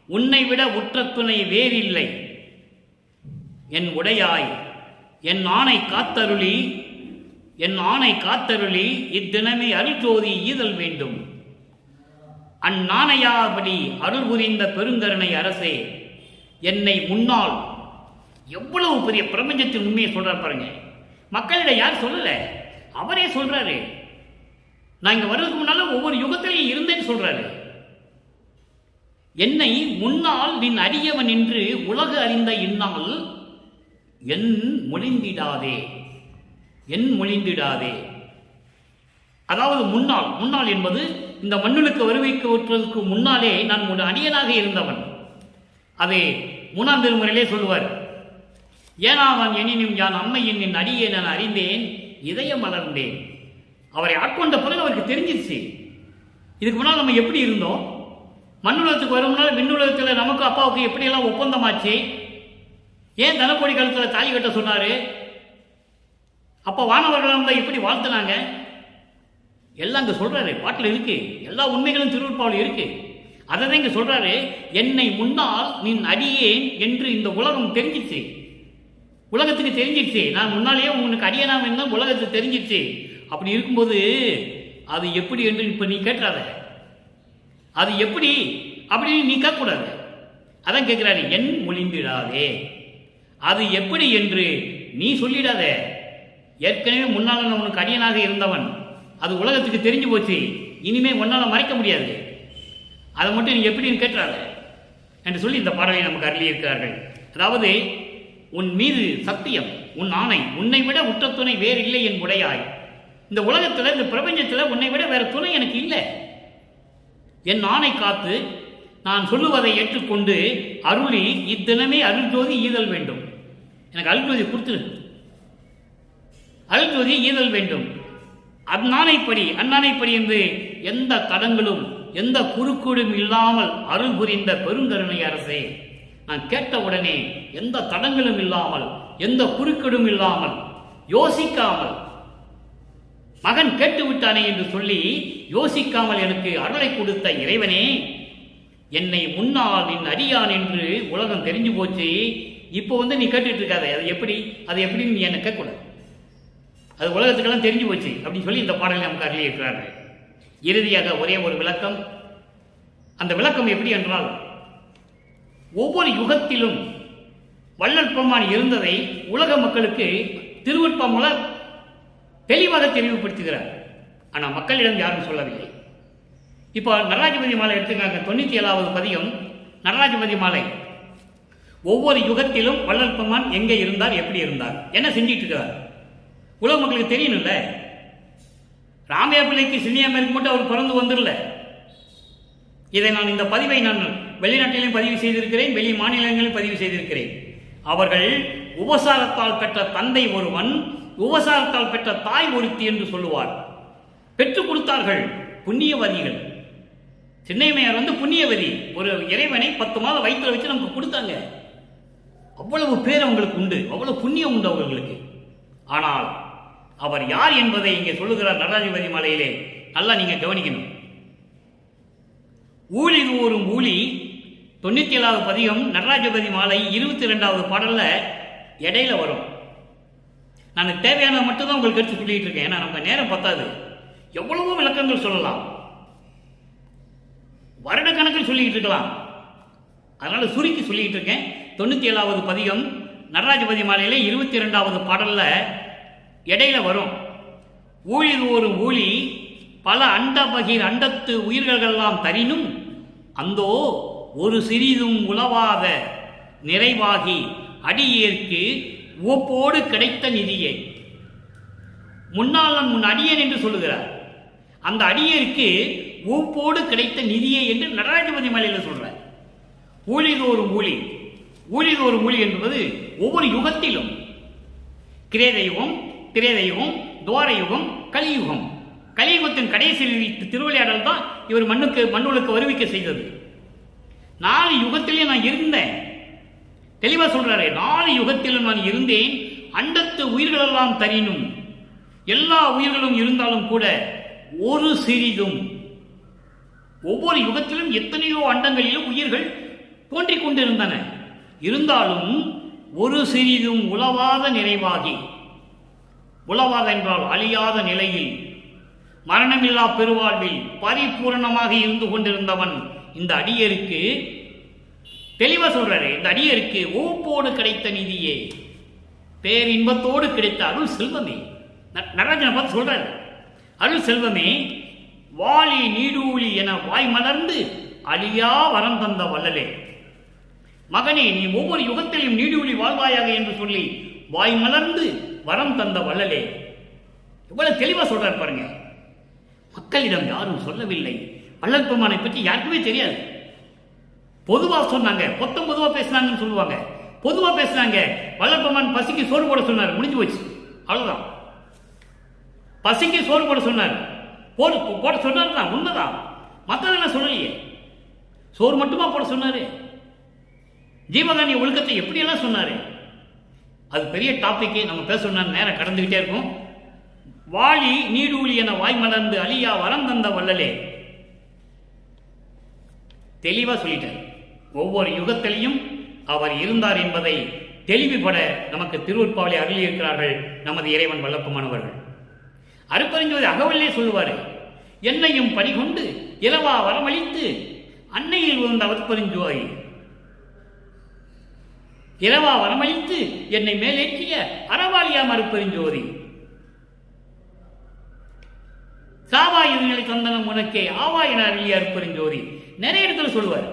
உன்னை விட உற்ற துணை வேறில்லை என் உடையாய், என் ஆணை காத்தருளி, என் ஆணை காத்தருளி இத்தினமே அருள்ஜோதி ஈதல் வேண்டும். அந்நாணையாபடி அருள் புரிந்த பெருங்கருணை அரசே, என்னை முன்னால் எவ்வளவு பெரிய பிரபஞ்சத்தின் உண்மையை சொல்றார் பாருங்க. மக்களிடம் யார் சொல்லல, அவரே சொல்றாரு. நான் இங்க வர்றதுக்கு முன்னால ஒவ்வொரு யுகத்திலையும் இருந்தேன்னு சொல்றாரு. என்னை முன்னால் நின் அடியவன் என்று உலகு அறிந்த இந்நாள் என் மொழிந்திடாதே, என் மொழிந்திடாதே. அதாவது முன்னால், முன்னால் என்பது இந்த மண்ணுக்கு வருவிக்க முன்னாலே நான் ஒரு அடியனாக இருந்தவன். அதை 3ஆம் திருமுறையிலே சொல்லுவார். ஏனாவன் எனினும் யான் அம்மையின் என் அடியே நான் அறிந்தேன், இதயம் மலர்ந்தேன். அவரை ஆட்கொண்ட பிறகு அவருக்கு தெரிஞ்சிருச்சு. இதுக்கு முன்னால் நம்ம எப்படி இருந்தோம், மண்ணுலகத்துக்கு வரும்னால விண்ணுலகத்தில் நமக்கு அப்பாவுக்கு எப்படியெல்லாம் ஒப்பந்தமாச்சு, ஏன் தனக்கோடி காலத்தில் தாலி கட்ட சொன்னாரு, அப்போ வானவர்கள் இருந்தால் எப்படி வாழ்த்துனாங்க, எல்லாம் இங்கே சொல்றாரு. பாட்டில் இருக்கு, எல்லா உண்மைகளும் திருவருட்பாவில் இருக்கு. அதை தான் இங்கே சொல்றாரு. என்னை முன்னால் நின் அடியேன் என்று இந்த உலகம் தெரிஞ்சிச்சு, உலகத்துக்கு தெரிஞ்சிச்சு. நான் முன்னாலேயே உங்களுக்கு அடியனாக இருந்தால் உலகத்துக்கு தெரிஞ்சிச்சு. அப்படி இருக்கும்போது அது எப்படி என்று இப்போ நீ கேட்காத, அது எப்படி அப்படின்னு நீ கேட்கக்கூடாது. அதான் கேட்கிறாரு, என் மொழிந்திடாதே, அது எப்படி என்று நீ சொல்லிடாத. ஏற்கனவே முன்னால் நான் உனக்கு அடியனாக இருந்தவன், அது உலகத்துக்கு தெரிஞ்சு போச்சு, இனிமே உன்னால் மறைக்க முடியாது, அதை மட்டும் நீ எப்படின்னு கேட்கிறாத என்று சொல்லி இந்த பாடலை நமக்கு அருளி இருக்கிறார்கள். அதாவது, உன் மீது சத்தியம், உன் ஆணை, உன்னை விட உற்ற துணை வேறு இல்லை என் உடையாய். இந்த உலகத்தில், இந்த பிரபஞ்சத்தில் உன்னை விட வேற துணை எனக்கு இல்லை. என் ஆணை காத்து நான் சொல்லுவதை ஏற்றுக்கொண்டு அருளி இத்தினமே அருள்ஜோதி ஈதல் வேண்டும். எனக்கு அருள்ஜோதி கொடுத்துரு, அருள்ஜோதி ஈதல் வேண்டும். அந்நாணைப்படி என்று எந்த தடங்களும் எந்த குறுக்கீடும் இல்லாமல் அருள் புரிந்த பெருங்கருணை அரசே, நான் கேட்ட உடனே எந்த தடங்களும் இல்லாமல் எந்த குறுக்கீடும் இல்லாமல் யோசிக்காமல், மகன் கேட்டு விட்டானே என்று சொல்லி யோசிக்காமல் எனக்கு அருளை கொடுத்த இறைவனே, என்னை முன்னால் நின் அடியான் என்று உலகம் தெரிஞ்சு போச்சு. இப்போ நீ கேட்டுட்டு இருக்காத, அது எப்படி நீ என்ன கேட்கக்கூடாது, அது உலகத்துக்கெல்லாம் தெரிஞ்சு போச்சு அப்படின்னு சொல்லி இந்த பாடலை நமக்கு அருளி இருக்கிறார்கள். இறுதியாக ஒரே ஒரு விளக்கம். அந்த விளக்கம் எப்படி என்றால், ஒவ்வொரு யுகத்திலும் வள்ளல் பெருமான் இருந்ததை உலக மக்களுக்கு திருவருட்பா மூலம் தெளிவாக தெளிவுபடுத்துகிறார். ஆனால் மக்களிடம் யாரும் சொல்லவில்லை. இப்போ நடராஜபதி மாலை எடுத்துக்காங்க, 97வது பதிகம் நடராஜபதி மாலை. ஒவ்வொரு யுகத்திலும் வள்ளல் பெருமான் எங்கே இருந்தார், எப்படி இருந்தார், என்ன செஞ்சிட்டு இருக்கிறார், உலக மக்களுக்கு தெரியணும்ல. ராமையா பிள்ளைக்கு சின்னியாமருக்கு மட்டும் அவர் பிறந்து வந்துடல. இதை நான் இந்த பதிவை நான் வெளிநாட்டிலும் பதிவு செய்திருக்கிறேன், வெளி மாநிலங்களிலும் பதிவு செய்திருக்கிறேன். அவர்கள் உபசாரத்தால் பெற்ற தந்தை ஒருவன், உபசாரத்தால் பெற்ற தாய் ஒருத்தி என்று சொல்லுவார். பெற்றுக் கொடுத்தார்கள் புண்ணியவதிகள். சின்னையமையார் புண்ணியவதி, ஒரு இறைவனை 10 மாதம் வயிற்றுல வச்சு நமக்கு கொடுத்தாங்க. அவ்வளவு பேர் அவங்களுக்கு உண்டு, அவ்வளவு புண்ணியம் உண்டு அவர்களுக்கு. ஆனால் அவர் யார் என்பதை இங்கே சொல்லுகிறார் நடராஜபதி மாலையிலே. நல்லா நீங்க கவனிக்கணும். ஊழி ஊரும் ஊழி 97வது பதிகம் நடராஜபதி மாலை 22வது பாடல்ல இடையில வரும். நான் தேவையான மட்டும் தான் உங்களுக்கு எடுத்து சொல்லிட்டு இருக்கேன், ஏன்னா நமக்கு நேரம் பத்தாது. எவ்வளவோ விளக்கங்கள் சொல்லலாம், வருட கணக்கில் சொல்லிக்கிட்டு இருக்கலாம். அதனால சுருக்கி சொல்லிட்டு இருக்கேன். 97வது பதிகம் நடராஜபதி மாலையில 22வது பாடல்ல இடையில வரும். ஊழி ஒரு ஊழி பல அண்ட பகிர் அண்டத்து உயிர்களெல்லாம் தரினும் அந்தோ ஒரு சிறிதும் உலவாத நிறைவாகி அடியேற்கு உவப்போடு கிடைத்த நிதியை. முன்னால் நான் முன் அடியேன் என்று சொல்லுகிறார். அந்த அடியேற்கு உவப்போடு கிடைத்த நிதியை என்று நடராஜபதி மலையில் சொல்றார். ஊழிதோறும் ஊழி, ஊழிதோறும் ஊழி என்பது ஒவ்வொரு யுகத்திலும் கிரேதயுகம், திரேதயுகம், துவாரயுகம், கலியுகம். கலியுகத்தின் கடைசி திருவிளையாடல் தான் இவர் மண்ணுக்கு வருவிக்க செய்தது. 4 யுகத்திலேயே நான் இருந்தேன், தெளிவா சொல்றாரு. 4 யுகத்திலும் நான் இருந்தேன். அண்டத்து உயிர்களெல்லாம் தரினும், எல்லா உயிர்களும் இருந்தாலும் கூட ஒரு சிறிதும், ஒவ்வொரு யுகத்திலும் எத்தனையோ அண்டங்களிலும் உயிர்கள் தோன்றிக் கொண்டிருந்தன. இருந்தாலும் ஒரு சிறிதும் உலவாத நிறைவாகி, உலவாத என்றால் அழியாத நிலையில் மரணமில்லா பெருவாழ்வில் பரிபூரணமாக இருந்து கொண்டிருந்தவன் இந்த அடியருக்கு தெளிவா சொல்றாரு. இந்த அடியருக்கு ஓப்போடு கிடைத்த நிதியே, பேரின்பத்தோடு கிடைத்த அருள் செல்வமே. நடராஜனை பார்த்து சொல்றாரு, அருள் செல்வமே, வாலி நீடூழி என வாய் மலர்ந்து அழியா வரம் தந்த வள்ளலே. மகனே, நீ ஒவ்வொரு யுகத்திலும் நீடூழி வாழ்வாயாக என்று சொல்லி வாய் மலர்ந்து வரம் தந்த வள்ளலே. இவ்வளவு தெளிவா சொல்றாரு பாருங்க. மக்களிடம் யாரும் சொல்லவில்லை, வள்ளல் பெருமானை பற்றி யாருக்குமே தெரியாது. பொதுவா சொன்னாங்க, பொதுவா பேசினாங்கன்னு சொல்லுவாங்க. பொதுவா பேசினாங்க, வள்ளல் பெருமான் பசிக்கு சோறு போட சொன்னார், முடிஞ்சு போச்சு, அவ்வளவுதான். பசிக்கு சோறு போட சொன்னார், போட சொன்னார் தான், உண்மைதான். மற்றதெல்லாம் சொல்லலையே, சோறு மட்டுமா போட சொன்னாரு? ஜீவகாருண்ய ஒழுக்கத்தை எப்படியெல்லாம் சொன்னாரு? அது பெரிய டாபிக், நம்ம பேசணும்னா நேரம் கடந்துகிட்டே இருக்கும். வாலி நீடூழி என வாய் மலர்ந்து அழியா வரம் தந்த வள்ளலே. தெளிவா சொல்லிட்டார். ஒவ்வொரு யுகத்திலையும் அவர் இருந்தார் என்பதை தெளிவுபட நமக்கு திருவருட்பாவை அருளி இருக்கிறார்கள் நமது இறைவன் வள்ளல் பெருமானவர்கள். அருட்பெருஞ்சோதி அகவல்லே சொல்லுவாரு, என்னையும் பணிகொண்டு இலவா வரமளித்து அன்னையில் உந்த அருட்பெருஞ்சோதி, இலவா வரமளித்து என்னை மேலேற்றிய அறவாளியாம் அருட்பெருஞ்சோதி, சாவா இருநிலை தந்தனம் உனக்கே ஆவா என அருளிய அருட்பெருஞ்சோதி. நிறைய இடத்துல சொல்லுவார்.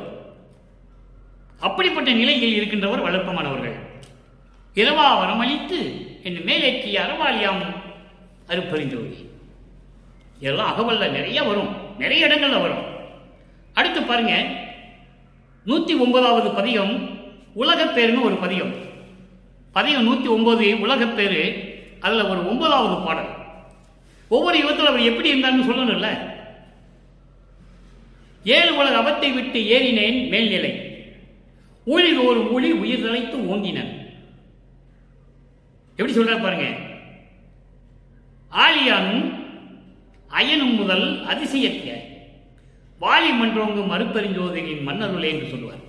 அப்படிப்பட்ட நிலையில் இருக்கின்றவர் வள்ளல் பெருமானவர்கள். இரவா வரமளித்து என்னை மேலேற்றிய அறவாளியாம் அருட்பெருஞ்சோதி. இதெல்லாம் அகவல்ல நிறைய வரும், நிறைய இடங்கள்ல வரும். அடுத்து பாருங்க, 109வது பதிகம் உலகப்பேருன்னு ஒரு பதிகம். பதிகம் 109 உலகப்பேரு. அதுல ஒரு 9வது பாடல். ஒவ்வொரு யுகத்தில் அவர் எப்படி இருந்தார்னு சொல்லணும்ல. 7 உலக அவத்தை விட்டு ஏறினேன் மேல்நிலை, ஊழி ஒரு ஊழி உயிர் தலைத்து ஓங்கினன். எப்படி சொல்ற பாருங்க. ஆலியானும் அயனும் முதல் அதிசயக்க வாலி மன்றோங்கும் மறுப்பெருஞ்சோதியின் மன்னருளே என்று சொல்லுவார்.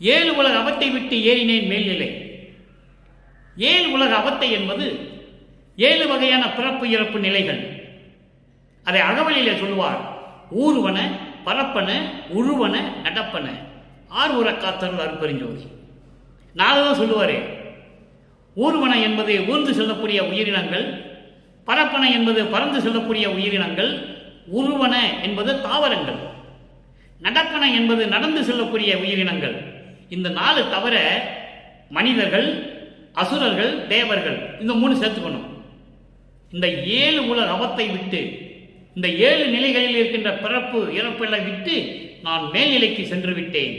7 உலக அவத்தை விட்டு ஏறினேன் மேல்நிலை. 7 உலக அவத்தை என்பது 7 வகையான பிறப்பு இறப்பு நிலைகள். அதை அகவலிலே சொல்லுவார். ஊர்வன, பரப்பன, உருவன, நடப்பன, 6 உரக்காத்தருள் அருட்பெருஞ்சோதி. 4 தான் சொல்லுவாரு. ஊர்வன என்பது ஊர்ந்து செல்லக்கூடிய உயிரினங்கள், பரப்பன என்பது பறந்து செல்லக்கூடிய உயிரினங்கள், உருவன என்பது தாவரங்கள், நடப்பன என்பது நடந்து செல்லக்கூடிய உயிரினங்கள். இந்த 4 தவிர மனிதர்கள், அசுரர்கள், தேவர்கள், இந்த 3 சேர்த்துக்கணும். இந்த 7 உலக அவத்தை விட்டு, இந்த 7 நிலைகளில் இருக்கின்ற பிறப்பு இறப்பெல்லாம் விட்டு நான் மேல்நிலைக்கு சென்று விட்டேன்.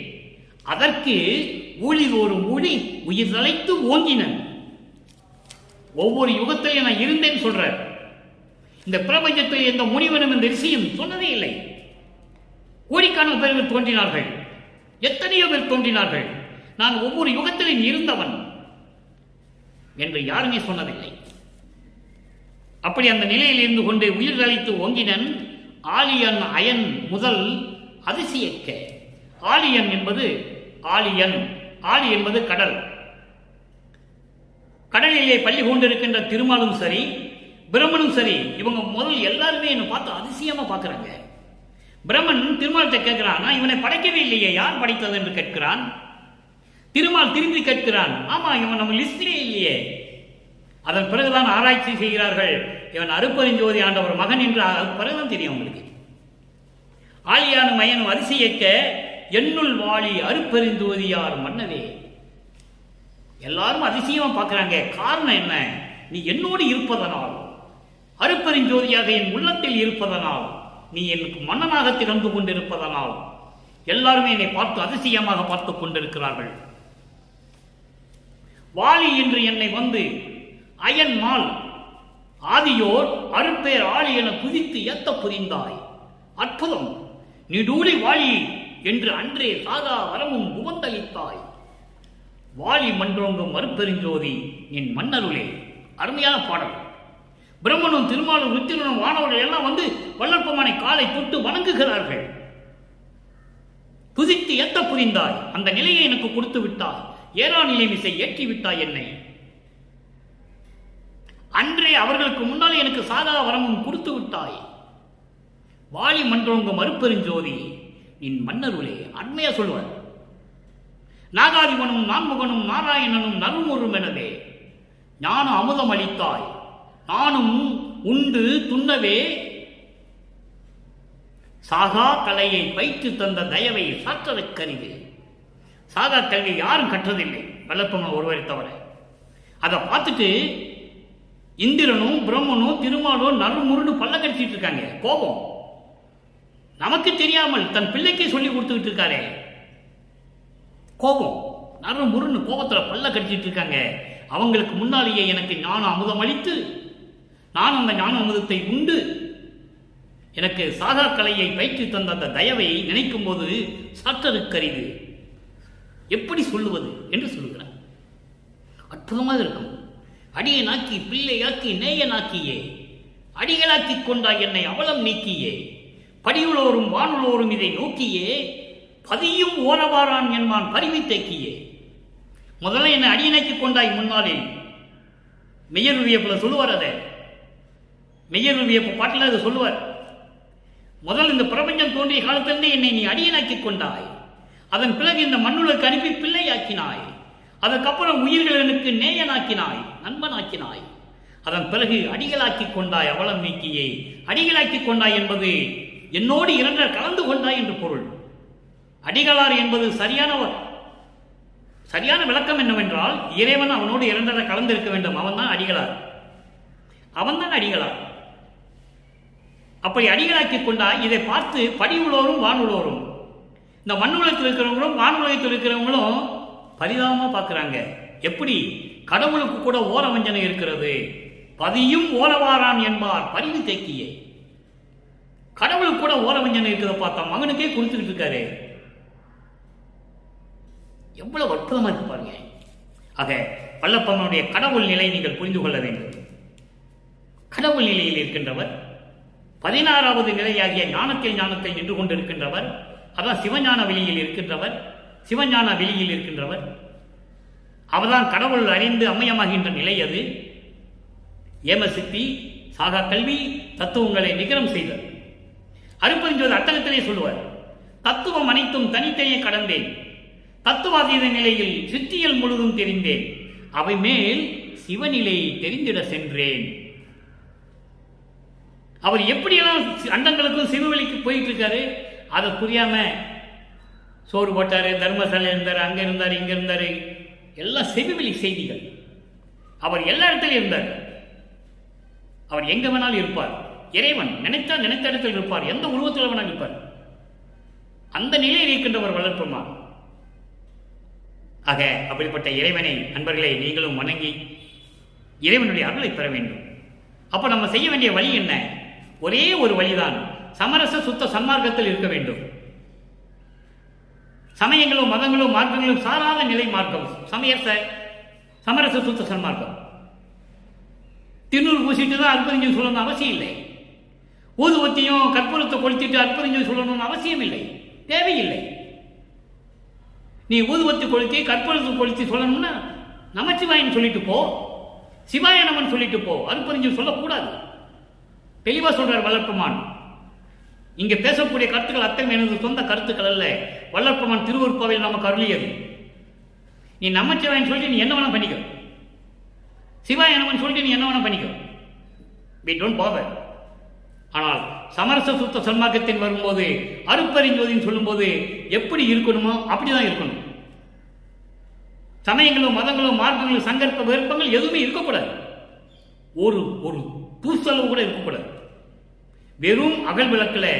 அதற்கு ஊழி ஒரு ஊழி உயிர் தலைத்து ஓங்கினன். ஒவ்வொரு யுகத்திலையும் நான் இருந்தேன்னு சொல்ற. இந்த பிரபஞ்சத்தில் எந்த முனிவனும் இந்த ரிஷியும் சொன்னதே இல்லை. கோடிக்கான பேர்கள் தோன்றினார்கள், எத்தனையோ பேர் தோன்றினார்கள். நான் ஒவ்வொரு யுகத்திலும் இருந்தவன் என்று யாருமே சொன்னதில்லை. அப்படி அந்த நிலையில் இருந்து கொண்டு உயிர் அளித்து ஓங்கினன். ஆலியன் அயன் முதல் அதிசயக்க. ஆலியன் என்பது ஆலியன், ஆலி என்பது கடல். கடலிலே பள்ளி கொண்டிருக்கின்ற திருமாலும் சரி, பிரம்மனும் சரி, இவங்க முதல் எல்லாருமே என்னை பார்த்து அதிசயமா பார்க்கிறாங்க. பிரம்மன் திருமால்கிட்ட கேட்கிறான், நான் இவனை படைக்கவே இல்லையே, யார் படைத்தது என்று கேட்கிறான். திருமால் திரும்பி கேட்கிறான், ஆமா இவன் நம்ம லிஸ்ட்லயே இல்லையே. அதன் பிறகுதான் ஆராய்ச்சி செய்கிறார்கள், இவன் அருட்பெருஞ்சோதி ஆண்டவர் மகன் என்று பிறகுதான் தெரியும் அவங்களுக்கு. ஆலியானும் மயனும் அதிசயிக்க என்னுள் வாழி அருட்பெருஞ்சோதியார் மன்னவே. எல்லாரும் அதிசயமா பார்க்கிறாங்க. காரணம் என்ன? நீ என்னோடு இருப்பதனால், அருட்பெருஞ்சோதியாக என் உள்ளத்தில் இருப்பதனால், நீ எனக்கு மன்னனாக திறந்து கொண்டிருப்பதனால் எல்லாருமே என்னை பார்த்து அதிசயமாக பார்த்துக் கொண்டிருக்கிறார்கள். வாலி என்று என்னை வந்து அயன் மால் ஆதியோர் அருட்பேர் ஆளி என குதித்து ஏத்த புரிந்தாய். அற்புதம்! நீடூழி வாலி என்று அன்றே சாதா வரமும் உபந்தளித்தாய். வாலி மன்றோங்கும் மறுப்பெருஞ்சோதி என் மன்னருளே. அருமையான பாடல். பிரம்மனும் திருமாலும் ருத்திரனும் வானவர்கள் எல்லாம் வந்து வள்ளல் பெருமானை காலை தொட்டு வணங்குகிறார்கள். துதித்து ஏத்த புரிந்தாய், அந்த நிலையை எனக்கு கொடுத்து விட்டாய். ஏறா நிலை மிசை ஏற்றி விட்டாய் என்னை. அன்றே அவர்களுக்கு முன்னால் எனக்கு சாதா வரமும் கொடுத்து விட்டாய். வாலி மன்றோங்க மறுப்பெருஞ்சோதி நின் மன்னருளே அண்மையா சொல்லுவார். நாகாதிபனும் நான்முகனும் நாராயணனும் நறுமுறும் எனவே ஞான அமுதம் அளித்தாய். நானும் உண்டு துண்ணவே சாகா கலையை பயிற்று தந்த தயவை சாற்றற்கரிது. சாகா கல்வியை யாரும் கற்றதில்லை, வல்லப்பமன் ஒருவரை தவிர. அதை பார்த்துட்டு இந்திரனும் பிரம்மனும் திருமாலும் நறுமுருன்னு பல்ல கடிச்சிட்டு இருக்காங்க. கோபம் நமக்கு தெரியாமல் தன் பிள்ளைக்கே சொல்லி கொடுத்துக்கிட்டு இருக்காரே. கோபம் நறுமுருன்னு கோபத்தில் பல்ல கடிச்சிட்டு இருக்காங்க. அவங்களுக்கு முன்னாலேயே எனக்கு ஞான அமுதம் அளித்து நான் அந்த ஞான அமுதத்தை உண்டு எனக்கு சாகா கலையை பயிற்சி தந்த அந்த தயவை நினைக்கும் போது சாற்றற்கரிது. எப்படி சொல்லுவது என்று சொல்லுகிறார். அற்புதமாக இருக்கும். அடியனாக்கி பிள்ளையாக்கி நேயனாக்கியே அடிகளாக்கி கொண்டாய் என்னை அவலம் நீக்கியே படியுளோரும் வானுளோரும் இதை நோக்கியே பதியும் ஓரவாரான் என்பான் பரிவி தேக்கியே. முதல்ல என்னை அடியனாக்கி கொண்டாய் முன்னாளில் மெய்யருவியப்புல சொல்லுவார். அதை மெய்யருவியப்பு பாட்டில் அதை சொல்லுவார். முதல் இந்த பிரபஞ்சம் தோன்றிய காலத்திலிருந்து என்னை நீ அடியனாக்கி கொண்டாய். அதன் பிறகு இந்த மண்ணுலக்கு அனுப்பி பிள்ளையாக்கினாய். அதற்கப்புறம் உயிர்களுக்கு நேயனாக்கினாய், நண்பனாக்கினாய். அதன் பிறகு அடிகளாக்கி கொண்டாய் அவலம் நீக்கியே. அடிகளாக்கி கொண்டாய் என்பது என்னோடு இரண்டர் கலந்து கொண்டாய் என்று பொருள். அடிகளார் என்பது சரியான விளக்கம் என்னவென்றால் இறைவன் அவனோடு இரண்டரை கலந்திருக்க வேண்டும். அவன்தான் அடிகளார். அவன்தான் அடிகளார். அப்படி அடிகளாக்கி கொண்டாய். இதை பார்த்து படி உள்ளோரும் வானுள்ளோரும், இந்த மண்ணுலகத்தில் இருக்கிறவங்களும் வானுலகத்தில் இருக்கிறவங்களும் பரிதாபமாக பார்க்குறாங்க. எப்படி கடவுளுக்கு கூட ஓர வஞ்சனை இருக்கிறது. பதியும் ஓரவாரான் என்பார் பரிவு தேக்கியே. கடவுளுக்கு கூட ஓர வஞ்சனை இருக்கிறத பார்த்தா மகனுக்கே கொடுத்துக்கிட்டு இருக்காரு. எவ்வளவு அற்புதமா இருக்கு பாருங்க. ஆக வல்லப்பனுடைய கடவுள் நிலை நீங்கள் புரிந்து கொள்ள வேண்டும். கடவுள் நிலையில் இருக்கின்றவர் 16வது நிலையாகிய ஞானத்தில் நின்று கொண்டிருக்கின்றவர். அதான் சிவஞான வெளியில் இருக்கின்றவர். சிவஞான வெளியில் இருக்கின்றவர் அவர்தான் கடவுள் அறிந்து அம்மையமாகின்ற நிலை. அது ஏமசித்தி சாகா கல்வி தத்துவங்களை நிகரம் செய்தல். அருப்பெருஞ்சோதி அட்டகத்திலே சொல்லுவார். தத்துவம் அனைத்தும் தனித்தனியே கடந்தேன். தத்துவாதீத நிலையில் சித்தியல் முழுதும் தெரிந்தேன். அவை மேல் சிவநிலை தெரிந்திட சென்றேன். அவர் எப்படியெல்லாம் அண்டங்களுக்கும் சிவவெளிக்கு போயிட்டு இருக்காரு அதை புரியாம சோறு போட்டாரு, தர்மசாலை இருந்தார், அங்க இருந்தார், இங்க இருந்தாரு, எல்லாம் செவிவெளி செய்திகள். அவர் எல்லா இடத்திலும் இருந்தார். அவர் எங்க வேணாலும் இருப்பார். இறைவன் நினைத்த இடத்தில் இருப்பார். எந்த உருவத்தில் வேணாலும் இருப்பார். அந்த நிலையில் இருக்கின்றவர் வளர்ப்புமார். ஆக அப்படிப்பட்ட இறைவனை அன்பர்களை நீங்களும் வணங்கி இறைவனுடைய அருளை பெற வேண்டும். அப்ப நம்ம செய்ய வேண்டிய வழி என்ன? ஒரே ஒரு வழிதான். சமரச சுத்த சன்மார்க்கத்தில் இருக்க வேண்டும். சமயங்களும் மதங்களும் மார்க்கங்களும் சாராத நிலை மார்க்கம் சமரச சுத்த சன்மார்க்கம். திருநூறு பூசிட்டு தான் அற்புதம் சொல்லணும்னு அவசியம் இல்லை. ஊதுவத்தையும் கற்பூரத்தை கொளுத்திட்டு அற்புதம் சொல்லணும்னு அவசியம் இல்லை, தேவையில்லை. நீ ஊதுவத்தை கொளுத்தி கற்பூரத்தை கொளுத்தி சொல்லணும்னா நமச்சிவாயன் சொல்லிட்டு போ, சிவாய நமன் சொல்லிட்டு போ. அற்புதம் சொல்லக்கூடாது. தெளிவா சொல்றார் வல்லற்பமான். இங்க பேசக்கூடிய கருத்துக்கள் அத்தனை எனது சொந்த கருத்துக்கள் அல்ல. வல்லற்பமான் திருவருட்பாவையில் நமக்கு அருளியது. நீ நமச்சிவாயன் சொல்லிட்டு நீ என்ன வேணா பண்ணிக்க, சிவாய நமன் சொல்லிட்டு நீ என்ன வேணா பண்ணிக்க. we don't bother. ஆனால் சமரச சுத்த சன்மார்க்கத்தின் வரும்போது அருப்பெருஞ்சோதின்னு சொல்லும்போது எப்படி இருக்கணுமோ அப்படிதான் இருக்கணும். சமயங்களும் மதங்களும் மார்க்கங்களும் சங்கற்ப விருப்பங்கள் எதுவுமே இருக்கக்கூடாது. ஒரு ஒரு தூசளவு கூட இருக்கக்கூடாது. வெறும் அகல் விளக்கில்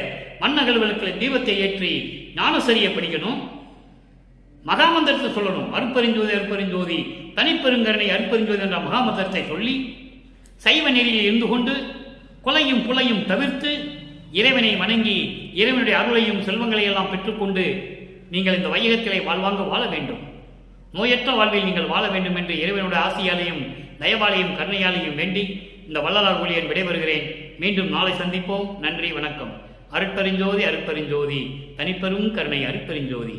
மண் அகல் விளக்கில் தீபத்தை ஏற்றி ஞானசரியை படிக்கணும். மகாமந்திரத்தை சொல்லணும். அருப்பெருஞ்சோதி தனிப்பெருங்கருணை அருப்பெருஞ்சோதி என்ற மகாமந்திரத்தை சொல்லி சைவ நெறியில் இருந்து கொண்டு கொலையும் புலையும் தவிர்த்து இறைவனை வணங்கி இறைவனுடைய அருளையும் செல்வங்களை எல்லாம் பெற்றுக்கொண்டு நீங்கள் இந்த வையகத்திலே வாழ்வாங்க வாழ வேண்டும். நோயற்ற வாழ்வில் நீங்கள் வாழ வேண்டும் என்று இறைவனுடைய ஆசியாலையும் தயவாலையும் கருணையாலையும் வேண்டி இந்த வள்ளலார் ஊழியன் விடைபெறுகிறேன். மீண்டும் நாளை சந்திப்போம். நன்றி, வணக்கம். அருட்பெருஞ்சோதி தனிப்பெரும் கருணை அருட்பெருஞ்சோதி.